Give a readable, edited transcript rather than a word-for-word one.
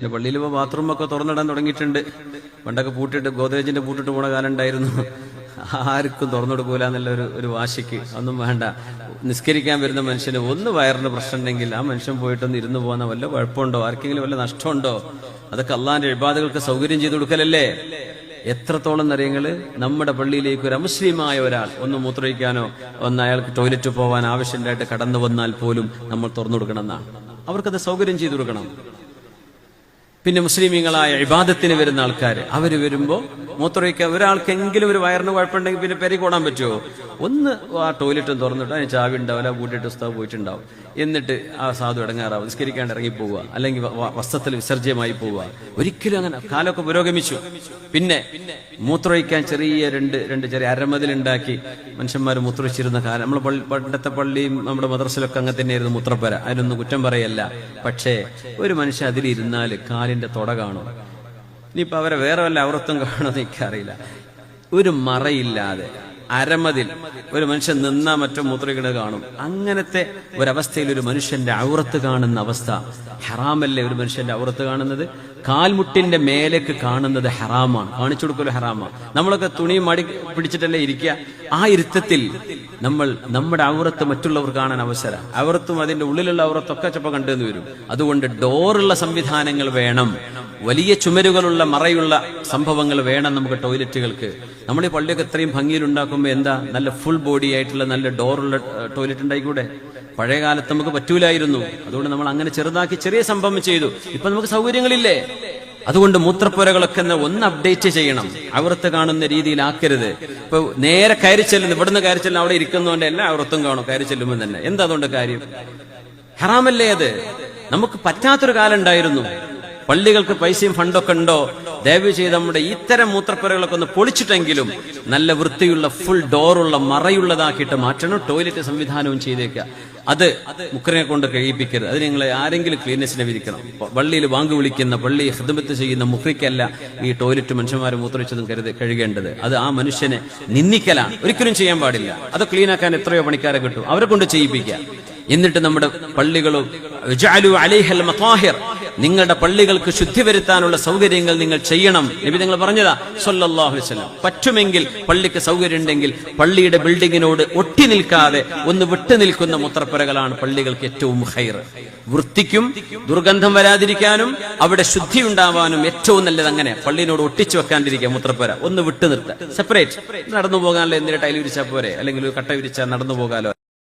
പിന്നെ പള്ളിയിൽ ഇപ്പോൾ ബാത്റൂമൊക്കെ തുറന്നിടാൻ തുടങ്ങിയിട്ടുണ്ട്. പണ്ടൊക്കെ പൂട്ടിട്ട് ഗോദ്രേജിന്റെ പൂട്ടിട്ട് പോണ കാലം ഉണ്ടായിരുന്നു. ആർക്കും തുറന്നു കൊടുക്കൂല എന്നുള്ള ഒരു വാശിക്ക് ഒന്നും വേണ്ട. നിസ്കരിക്കാൻ വരുന്ന മനുഷ്യന് ഒന്ന് വയറിന് പ്രശ്നം ഉണ്ടെങ്കിൽ ആ മനുഷ്യൻ പോയിട്ടൊന്ന് ഇരുന്ന് പോകുന്ന വല്ല കുഴപ്പമുണ്ടോ, ആർക്കെങ്കിലും വല്ല നഷ്ടമുണ്ടോ? അതൊക്കെ അള്ളാന്റെ ഇബാദകൾക്ക് സൗകര്യം ചെയ്തു കൊടുക്കലല്ലേ. എത്രത്തോളം അറിയങ്ങള് നമ്മുടെ പള്ളിയിലേക്ക് ഒരു അമുസ്ലിമായ ഒരാൾ ഒന്ന് മൂത്രയിക്കാനോ ഒന്ന് അയാൾക്ക് ടോയ്ലറ്റ് പോകാൻ ആവശ്യമായിട്ട് കടന്നു വന്നാൽ പോലും നമ്മൾ തുറന്നു കൊടുക്കണം എന്നാണ്. അവർക്കത് സൗകര്യം ചെയ്തു കൊടുക്കണം. പിന്നെ മുസ്ലിമീങ്ങളായ ഇബാദത്തിന് വരുന്ന ആൾക്കാർ അവര് വരുമ്പോ മൂത്രമൊഴിക്കാൻ ഒരാൾക്കെങ്കിലും ഒരു വയറിന് കുഴപ്പമുണ്ടെങ്കിൽ പിന്നെ പെരി കൂടാൻ പറ്റുമോ? ഒന്ന് ആ ടോയ്ലറ്റും തുറന്നിട്ട് അതിന് ചാവി ഉണ്ടാവില്ല, കൂട്ടിയിട്ട് ഉസ്താവ് പോയിട്ടുണ്ടാവും. എന്നിട്ട് ആ സാധു ഇടങ്ങാറാവും, നിസ്കരിക്കാണ്ട് ഇറങ്ങിപ്പോവുക, അല്ലെങ്കിൽ വസ്ത്രത്തിൽ വിസർജ്യമായി പോവുക. ഒരിക്കലും അങ്ങനെ. കാലമൊക്കെ പുരോഗമിച്ചു. പിന്നെ മൂത്രമൊഴിക്കാൻ ചെറിയ രണ്ട് ചെറിയ അരമതിലുണ്ടാക്കി മനുഷ്യന്മാർ മൂത്രമൊഴിച്ചിരുന്ന കാലം. നമ്മൾ പണ്ടത്തെ പള്ളിയും നമ്മുടെ മദ്രസയിലൊക്കെ അങ്ങനെ തന്നെയായിരുന്നു മൂത്രപ്പര. അതിനൊന്നും കുറ്റം പറയല്ല. പക്ഷേ ഒരു മനുഷ്യൻ അതിലിരുന്നാൽ കാലിന്റെ തൊട കാണും. ഇനിയിപ്പോൾ അവരെ വേറെ വല്ല ഔറത്തും കാണുമെന്ന് എനിക്കറിയില്ല. ഒരു മറയില്ലാതെ അരമതിൽ ഒരു മനുഷ്യൻ നിന്നാ മറ്റോ മൂത്രയിക്കുന്നത് കാണും. അങ്ങനത്തെ ഒരവസ്ഥയിൽ ഒരു മനുഷ്യന്റെ ഔറത്ത് കാണുന്ന അവസ്ഥ ഹറാമല്ലേ? ഒരു മനുഷ്യന്റെ ഔറത്ത് കാണുന്നത് കാൽമുട്ടിന്റെ മേലേക്ക് കാണുന്നത് ഹറാമാണ്. കാണിച്ചു കൊടുക്കലും ഹറാമാണ്. നമ്മളൊക്കെ തുണി മടി പിടിച്ചിട്ടല്ലേ ഇരിക്കുക. ആ ഇരുത്തത്തിൽ നമ്മൾ നമ്മുടെ ഔറത്ത് മറ്റുള്ളവർ കാണാൻ അവസരം, ഔറത്തും അതിന്റെ ഉള്ളിലുള്ള ഔറത്തൊക്കെ ചിലപ്പോൾ കണ്ടെന്ന് വരും. അതുകൊണ്ട് ഡോറുള്ള സംവിധാനങ്ങൾ വേണം, വലിയ ചുമരുകളുള്ള മറയുള്ള സംഭവങ്ങൾ വേണം നമുക്ക് ടോയ്ലറ്റുകൾക്ക്. നമ്മൾ ഈ പള്ളിയൊക്കെ ഇത്രയും ഭംഗിയിൽ ഉണ്ടാക്കുമ്പോൾ എന്താ നല്ല ഫുൾ ബോഡി ആയിട്ടുള്ള നല്ല ഡോറുള്ള ടോയ്ലറ്റ് ഉണ്ടായിക്കൂടെ? പഴയ കാലത്ത് നമുക്ക് പറ്റൂലായിരുന്നു. അതുകൊണ്ട് നമ്മൾ അങ്ങനെ ചെറുതാക്കി ചെറിയ സംഭവം ചെയ്തു. ഇപ്പൊ നമുക്ക് സൗകര്യങ്ങളില്ലേ? അതുകൊണ്ട് മൂത്രപ്പുരകളൊക്കെ ഒന്ന് അപ്ഡേറ്റ് ചെയ്യണം. ഔറത്ത് കാണുന്ന രീതിയിലാക്കരുത്. ഇപ്പൊ നേരെ കയറി ചെല്ലുന്നു, ഇവിടുന്ന് കയറി ചെല്ലുന്ന അവിടെ ഇരിക്കുന്നതുകൊണ്ട് എല്ലാ ഔറത്തും കാണും കയറി ചെല്ലുമ്പോൾ തന്നെ. എന്താ അതുകൊണ്ട് കാര്യം? ഹറാമല്ലേ അത്? നമുക്ക് പറ്റാത്തൊരു കാലം ഉണ്ടായിരുന്നു. പള്ളികൾക്ക് പൈസയും ഫണ്ടൊക്കെ ഉണ്ടോ? ദയവ് ചെയ്ത് നമ്മുടെ ഇത്തരം മൂത്രപ്പുരകളൊക്കെ ഒന്ന് പൊളിച്ചിട്ടെങ്കിലും നല്ല വൃത്തിയുള്ള ഫുൾ ഡോറുള്ള മറയുള്ളതാക്കിയിട്ട് മാറ്റണം. ടോയ്ലറ്റ് സംവിധാനവും ചെയ്തേക്കുക. അത് മുക്കറിനെ കൊണ്ട് കഴിയിപ്പിക്കരുത്. അത് നിങ്ങൾ ആരെങ്കിലും ക്ലീനസിനെ വിരിക്കണം. പള്ളിയിൽ വാങ്ക് വിളിക്കുന്ന, പള്ളി ഹിദ്മത്ത് ചെയ്യുന്ന മുഖ്രിക്കല്ല ഈ ടോയ്ലറ്റ് മനുഷ്യന്മാരെ മൂത്രവെച്ചതും കഴുകേണ്ടത്. അത് ആ മനുഷ്യനെ നിന്ദിക്കലാണ്. ഒരിക്കലും ചെയ്യാൻ പാടില്ല. അത് ക്ലീനാക്കാൻ എത്രയോ പണിക്കാരെ കിട്ടും, അവരെ കൊണ്ട് ചെയ്യിപ്പിക്കുക. എന്നിട്ട് നമ്മുടെ പള്ളികളും നിങ്ങളുടെ പള്ളികൾക്ക് ശുദ്ധി വരുത്താനുള്ള സൗകര്യങ്ങൾ നിങ്ങൾ ചെയ്യണം. നബി നിങ്ങൾ പറഞ്ഞതാ സല്ലല്ലാഹു അലൈഹി വസല്ലം. പറ്റുമെങ്കിൽ പള്ളിക്ക് സൗകര്യം ഉണ്ടെങ്കിൽ പള്ളിയുടെ ബിൽഡിങ്ങിനോട് ഒട്ടി നിൽക്കാതെ ഒന്ന് വിട്ടു നിൽക്കുന്ന മൂത്രപ്പുരകളാണ് പള്ളികൾക്ക് ഏറ്റവും ഖൈർ. വൃത്തിക്കും ദുർഗന്ധം വരാതിരിക്കാനും അവിടെ ശുദ്ധി ഉണ്ടാവാനും ഏറ്റവും നല്ലത് അങ്ങനെ പള്ളിയോട് ഒട്ടിച്ചു വെക്കാണ്ടിരിക്കുക. മൂത്രപ്പുര ഒന്ന് വിട്ടു നിർത്തുക, സെപ്പറേറ്റ്. നടന്നു പോകാനല്ലോ, എന്തിനാ ടൈൽ വിരിച്ചാൽ പോരെ, അല്ലെങ്കിൽ ഒരു കട്ട വിരിച്ചാൽ നടന്നു പോകാലോ.